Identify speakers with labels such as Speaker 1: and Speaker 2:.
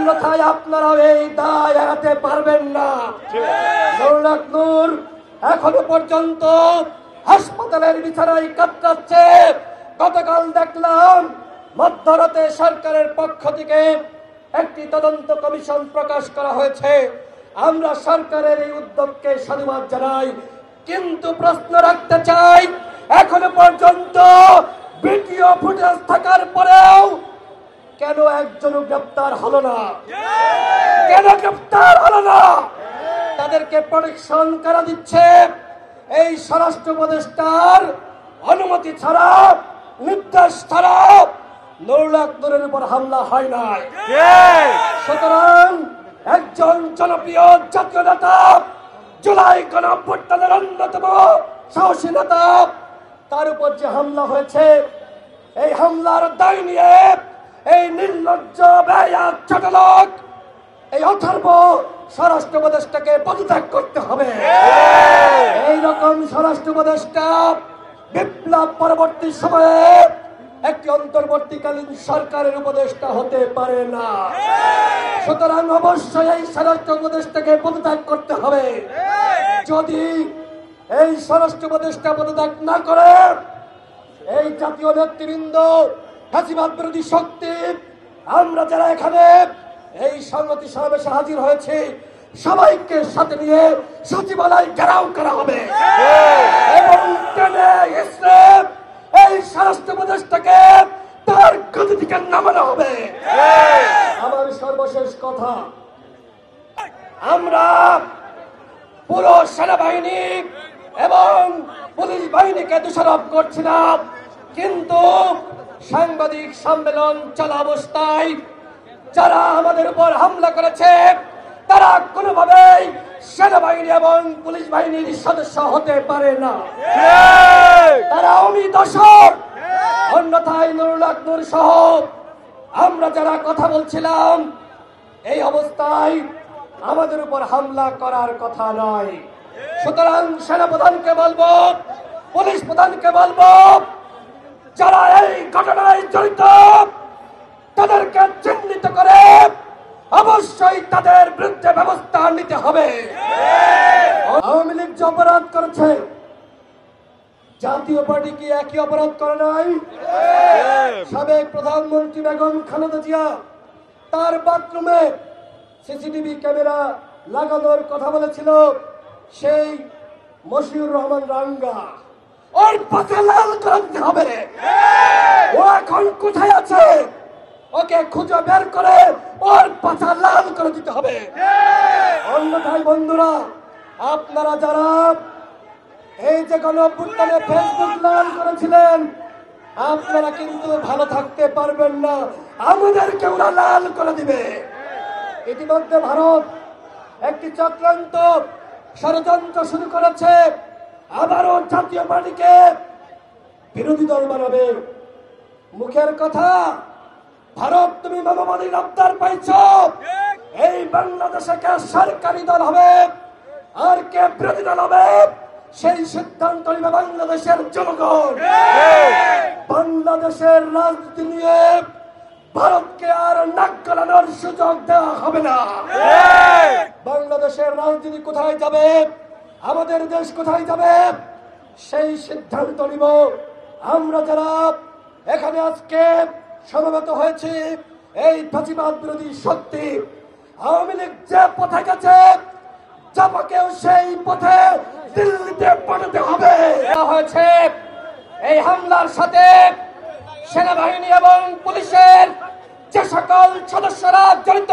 Speaker 1: অন্যথায় আপনারা এই দায় এড়াতে পারবেন না। নুরুল নূর এখনো পর্যন্ত হাসপাতালের বিছানায় কাতরাচ্ছে। গতকাল দেখলাম মধ্যরাতে সরকারের পক্ষ থেকে একটি তদন্ত কমিশন প্রকাশ করা হয়েছে। আমরা সরকারের এই উদ্যোগকে সাধুবাদ জানাই, কিন্তু প্রশ্ন রাখতে চাই, এখনো পর্যন্ত ভিডিও ফুটেজ থাকার পরেও কেন একজনও গ্রেপ্তার হলো না? কেন গ্রেপ্তার হলো না? তাদেরকে প্রোটেকশন কারা দিচ্ছে? এই স্বরাষ্ট্র উপদেষ্টার অনুমতি ছাড়া, নির্দেশ ছাড়া নুরুল নূরের উপর হামলা হয় নাই। সুতরাং একজন জনপ্রিয় জাতীয় নেতা, জুলাই গণঅভ্যুত্থানের অন্যতম সাহসী নেতা, তার উপর যে হামলা হয়েছে, এই হামলার দায় নিয়ে এই নির্লজ্জ বেয়াদ ছোটলোক, এই অথর্ব স্বরাষ্ট্র উপদেষ্টাকে পদত্যাগ করতে হবে। এইরকম স্বরাষ্ট্র উপদেষ্টা বিপ্লব পরবর্তী সময়ে একটি অন্তর্বর্তীকালীন সরকারের উপদেষ্টা হতে পারে না। সুতরাং অবশ্যই এই স্বরাষ্ট্র উপদেষ্টাকে পদত্যাগ করতে হবে। যদি এই স্বরাষ্ট্র উপদেষ্টা পদত্যাগ না করে, এই জাতীয় নেতৃবৃন্দ, ফ্যাসিবাদ বিরোধী শক্তি, আমরা যারা এখানে এই সংহতি সমাবেশে হাজির হয়েছি, সবাইকে সাথে নিয়ে সচিবালয় ঘেরাও করা হবে এবং টেনে হিঁচড়ে এই স্বরাষ্ট্র উপদেষ্টাকে তার গদি থেকে নামানো হবে। আমার সর্বশেষ কথা, আমরা পুরো সেনাবাহিনী এবং পুলিশ বাহিনীকে দোষারোপ করছি না, কিন্তু সাংবাদিক সম্মেলন চলা অবস্থায় যারা আমাদের উপর হামলা করেছে, তারা কোনোভাবেই সেনাবাহিনী এবং পুলিশ বাহিনীর সদস্য হতে পারে না। তারা দোষর। অন্যথায় নুরুল নূর সহ আমরা যারা কথা বলছিলাম, এই অবস্থায় আমাদের উপর হামলা করার কথা নয়। সুতরাং সেনাপ্রধানকে বলবো, পুলিশ প্রধানকে বলবো, যারা এই ঘটনায় জড়িত তাদেরকে চিহ্নিত করে অবশ্যই তাদের বিরুদ্ধে ব্যবস্থা নিতে হবে। আওয়ামী লীগ যে অপরাধ করেছে, জাতীয় পার্টি কি একই অপরাধ করে নাই? সাবেক প্রধানমন্ত্রী বেগম খালেদা জিয়া তার বাথরুমে সিসিটিভি ক্যামেরা লাগানোর কথা বলেছিল, সেই মশিউর রহমান রাঙ্গা, ওর পাতা লাল করে দিতে হবে। ও এখন কোথায় আছে? ওকে খুঁজে বের করে ওর পাতা লাল করে দিতে হবে। অন্যথায় বন্ধুরা, আপনারা যারা এই যে গণঅভ্যুত্থানে ফেসবুক লাল করেছিলেন, আপনারা কিন্তু ভালো থাকতে পারবেন না, আমাদেরকে ওরা লাল করে দিবে। ইতিমধ্যে ভারত একটি চক্রান্ত ষড়যন্ত্র শুরু করেছে, আবারও জাতীয় পার্টিকে বিরোধী দল বানাবে। মুখের কথা, ভারত তুমি মানবাধিকার রপ্তার পাইছ, এই বাংলাদেশে কে সরকারি দল হবে আর কে বিরোধী দল হবে, সেই সিদ্ধান্ত নিবে বাংলাদেশের জনগণ। বাংলাদেশের রাজনীতি নিয়ে ভারতকে আর নাক গলানোর সুযোগ দেওয়া হবে না। বাংলাদেশের রাজনীতি কোথায় যাবে, আমাদের দেশ কোথায় যাবে, সেই সিদ্ধান্ত নিব আমরা যারা এখানে আজকে সমবেত হয়েছি। এই ফ্যাসিবাদ বিরোধী শক্তি আওয়ামী লীগ যে পথে গেছে, জাপাকেও সেই পথে দিল্লিতে পাঠাতে হবে। হয়েছে এই হামলার সাথে সেনাবাহিনী এবং পুলিশের যে সকল সদস্যরা জড়িত,